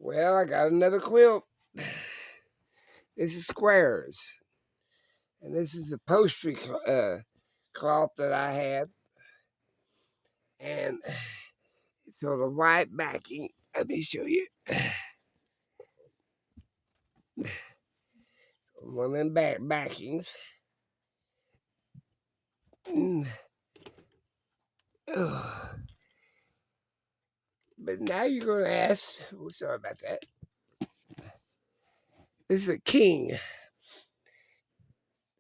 Well, I got another quilt. This is squares, and this is the upholstery cloth that I had, and so the white backing. Let me show you. One of them backings. Oh. But now you're going to ask. Oh, sorry about that. This is a king,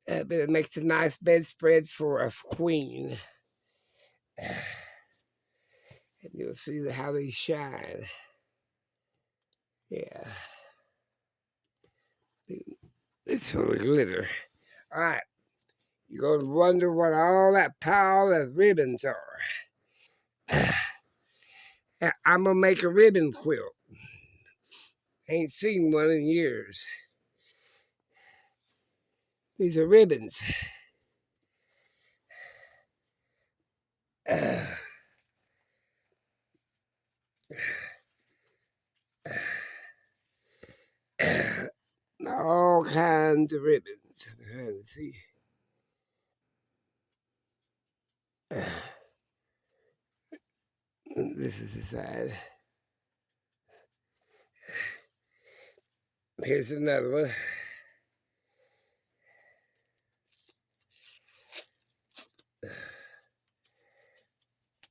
but it makes a nice bedspread for a queen. And you'll see how they shine. Yeah. It's full of glitter. All right. You're going to wonder what all that pile of ribbons are. I'm going to make a ribbon quilt. Ain't seen one in years. These are ribbons. All kinds of ribbons. I'm trying to see. This is the side. Here's another one.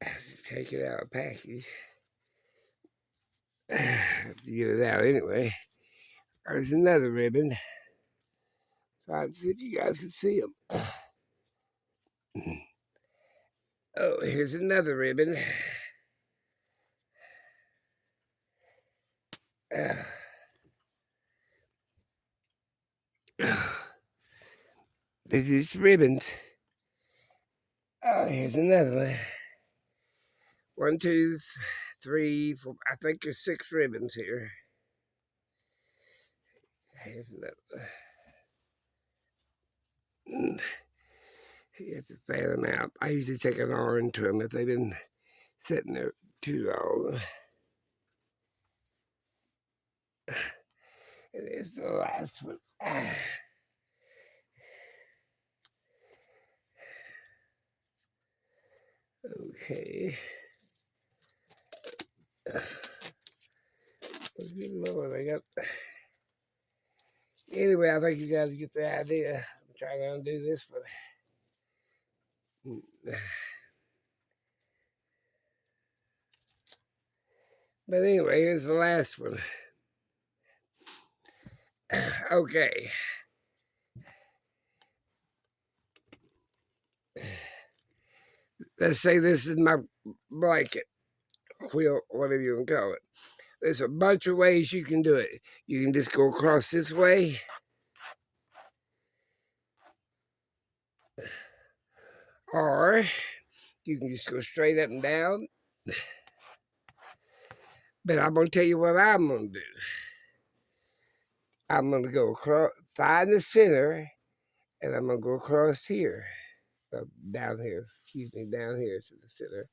I have to take it out of the package. I have to get it out anyway. There's another ribbon. Try to see if you guys can see them. Oh, here's another ribbon. These are just ribbons. Oh, here's another one. 1, 2, 3, 4. I think there's 6 ribbons here. Here's another one. You have to fan them out. I usually take an hour into them if they've been sitting there too long. And here's the last one. Okay. Good Lord, I got. Anyway, I think you guys get the idea. I'm trying to undo this one. But anyway, here's the last one. Okay. Let's say this is my blanket, quilt, whatever you can call it. There's a bunch of ways you can do it. You can just go across this way. Or you can just go straight up and down. But I'm going to tell you what I'm going to do. I'm going to go across, find the center, and I'm going to go across here. Down here, down here to the center.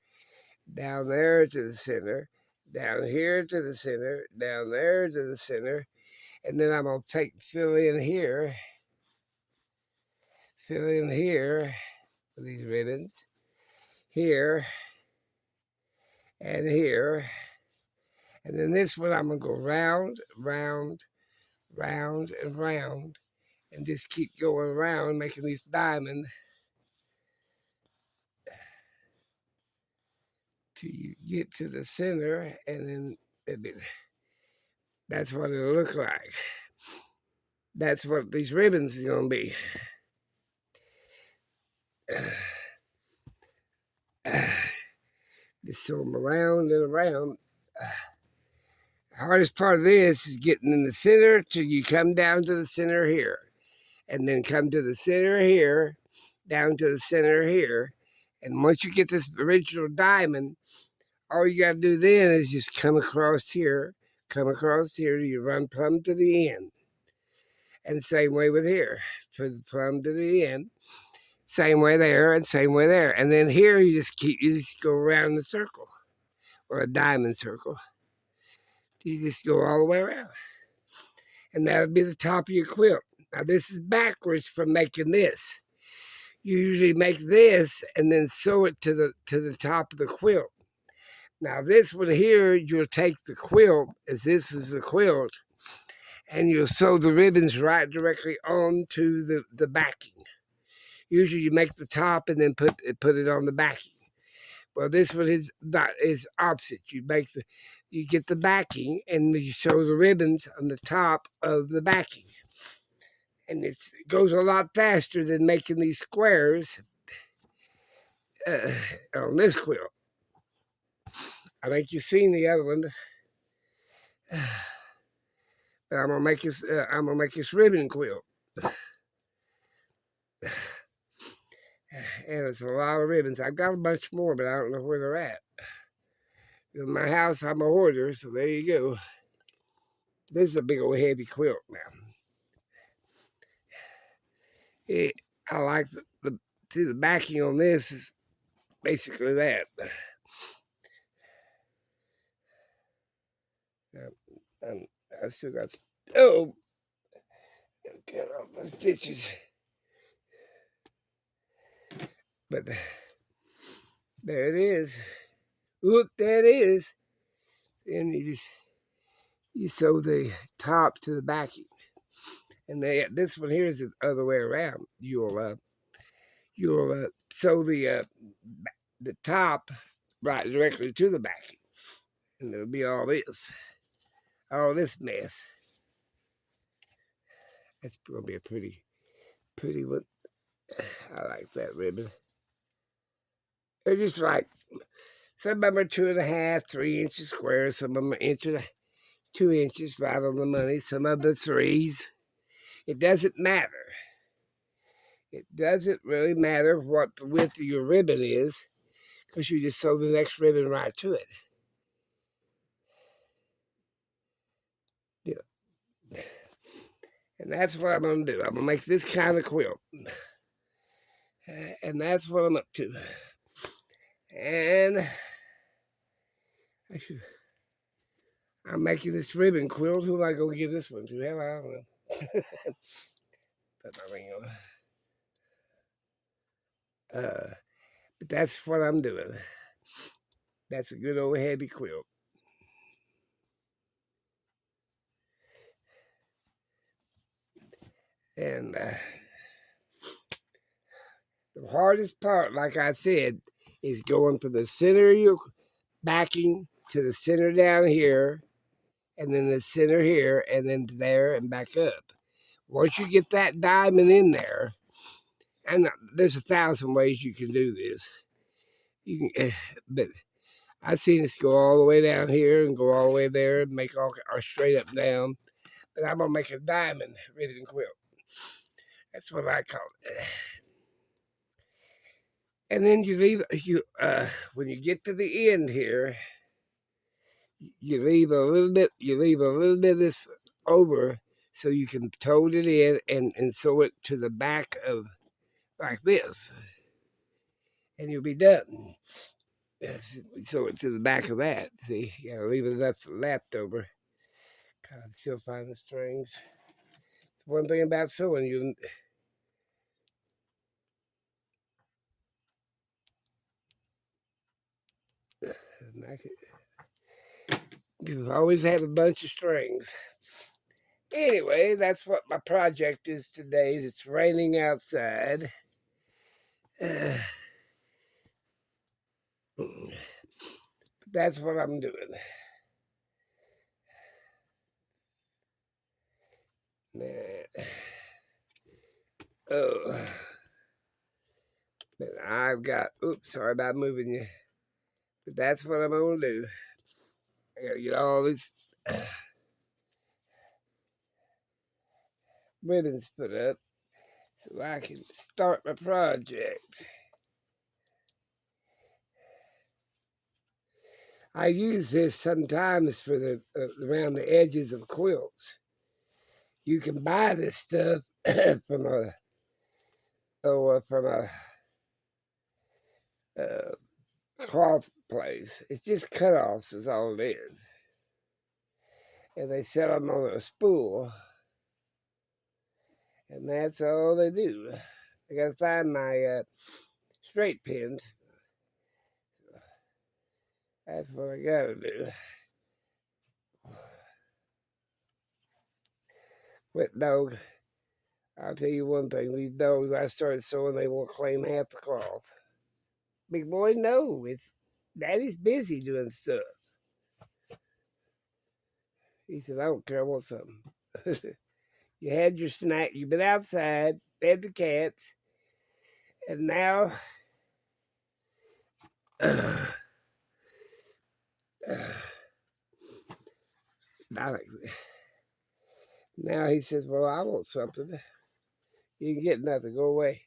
Down there to the center. Down here to the center. Down there to the center. And then I'm going to fill in here with these ribbons. Here. And here. And then this one, I'm going to go round, round, round, and round. And just keep going around, making these diamonds. Till you get to the center, and then that's what it'll look like. That's what these ribbons are going to be. Just sew them around and around. The hardest part of this is getting in the center till you come down to the center here. And then come to the center here, down to the center here. And once you get this original diamond, all you got to do then is just come across here, you run plumb to the end. And same way with here, plumb to the end. Same way there and same way there. And then here you just go around the circle, or a diamond circle. You just go all the way around. And that'll be the top of your quilt. Now this is backwards from making this. You usually make this and then sew it to the top of the quilt. Now this one here, you'll take the quilt, as this is the quilt, and you'll sew the ribbons right directly onto the backing. Usually you make the top and then put it on the backing. Well, this one is opposite. You get the backing and you sew the ribbons on the top of the backing. And it goes a lot faster than making these squares on this quilt. I think you've seen the other one. But I'm gonna make this. I'm gonna make this ribbon quilt, and it's a lot of ribbons. I've got a bunch more, but I don't know where they're at. In my house, I'm a hoarder, so there you go. This is a big old heavy quilt now. I like see the backing on this is basically that. I still got get off the stitches, but there it is. Look, there it is. And you sew the top to the backing, and this one here is the other way around. You'll sew the top right directly to the backing, and it'll be all this mess. That's gonna be a pretty one. I like that ribbon. They're just like, some of them are 2.5, 3 inches square. Some of them are 2 inches, right on the money. Some of them are 3s. It doesn't matter. It doesn't really matter what the width of your ribbon is, because you just sew the next ribbon right to it. Yeah. And that's what I'm going to do. I'm going to make this kind of quilt. And that's what I'm up to. And I'm making this ribbon quilt. Who am I going to give this one to? Hell, I don't know. Put my ring on. But that's what I'm doing. That's a good old heavy quilt. And the hardest part, like I said, is going from the center of your backing to the center down here, and then the center here, and then there and back up. Once you get that diamond in there, and there's 1,000 ways you can do this. You can, but I've seen this go all the way down here and go all the way there and make all straight up down. But I'm gonna make a diamond ribbon quilt. That's what I call it. And then when you get to the end here, you leave a little bit of this over so you can tote it in and sew it to the back of like this, and you'll be done. Sew it to the back of that. See, you gotta leave enough left over. God, I'm still finding the strings. It's one thing about sewing, you always have a bunch of strings. Anyway, that's what my project is today. It's raining outside. That's what I'm doing. Man. Oh. But I've got, oops, sorry about moving you. But that's what I'm going to do. I got to get all these ribbons put up so I can start my project. I use this sometimes for around the edges of quilts. You can buy this stuff from a cloth place. It's just cutoffs is all it is. and they set them on a spool, and that's all they do. I gotta find my straight pins. That's what I gotta do. But dog, I'll tell you one thing, these dogs I started sewing, they won't claim half the cloth. Big boy, no, it's Daddy's busy doing stuff. He said, I don't care, I want something. You had your snack, you've been outside, fed the cats, and now now he says, well, I want something. You can get nothing, go away.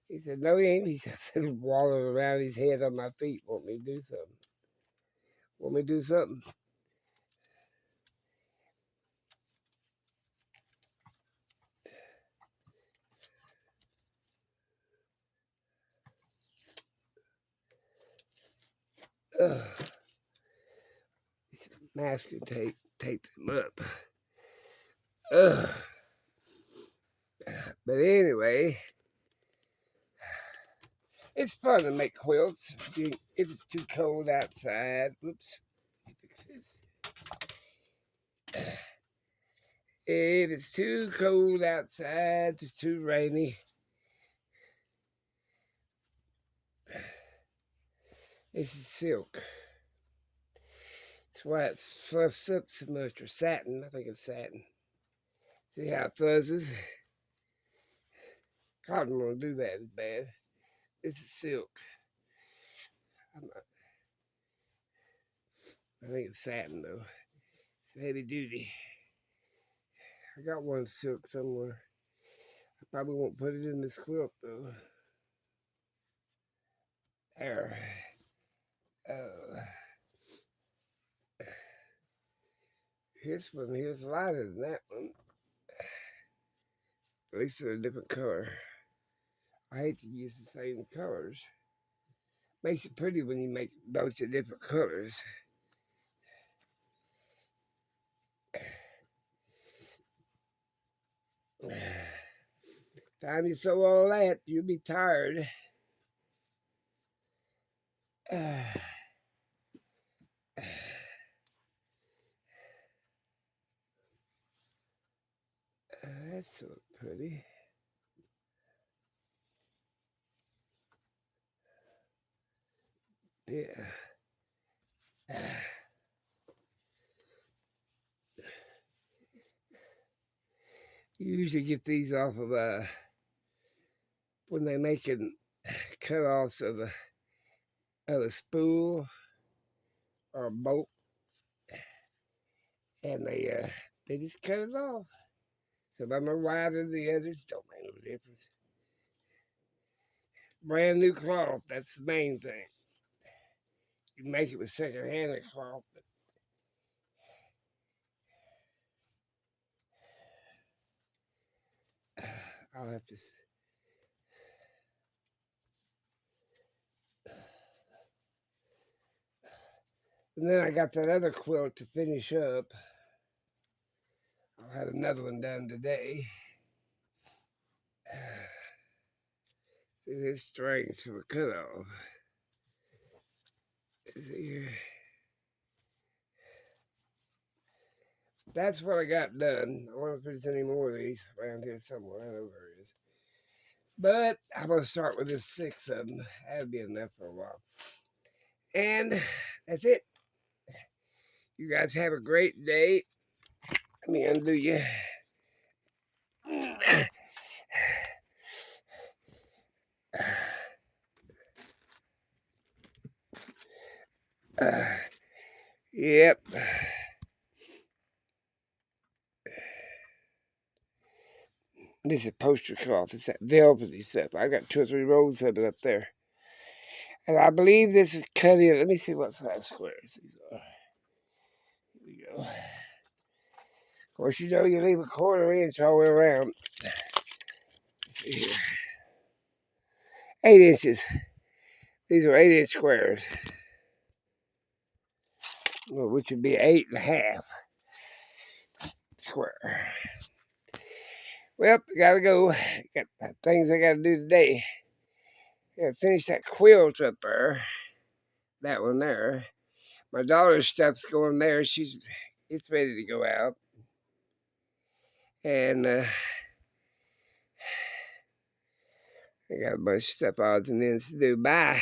He said, no, he ain't. He said, walling around his head on my feet, want me to do something. Want me to do something? Masking tape, tape them up. But anyway, it's fun to make quilts. If it's too cold outside, whoops. If it's too cold outside, if it's too rainy, this is silk. That's why it fluffs up so much, or satin. I think it's satin. See how it fuzzes? Cotton won't do that as bad. This is silk. I think it's satin though. It's heavy duty. I got one silk somewhere. I probably won't put it in this quilt though. There. Oh. This one here's lighter than that one. At least they're a different color. I hate to use the same colors. Makes it pretty when you make a bunch of different colors. Time you sew all that, you'll be tired. That's so pretty. Yeah. You usually get these off of when they're making cut-offs of a spool or a bolt, and they just cut it off. Some of them are wider than the others, don't make no difference. Brand new cloth, that's the main thing. You can make it with second-hand cloth, but I'll have to. And then I got that other quilt to finish up. I'll have another one done today. See this strings for the cutoff. That's what I got done. I wonder if there's any more of these around here somewhere. I know there is. But I'm going to start with this 6 of them. That'll be enough for a while. And that's it. You guys have a great day. Let me undo you. Yep. This is poster cloth. It's that velvety stuff. I got 2 or 3 rolls of it up there. And I believe this is cut in. Let me see what size squares these are. Here we go. Of course, you know you leave a 1/4 inch all the way around. Let's see here. 8 inches. These are 8-inch squares, which would be 8 1/2. square. Well, gotta go. Got things I gotta do today. Gotta finish that quilt up there. That one there. My daughter's stuff's going there. It's ready to go out. And I got a bunch of stuff odds and ends to do. Bye.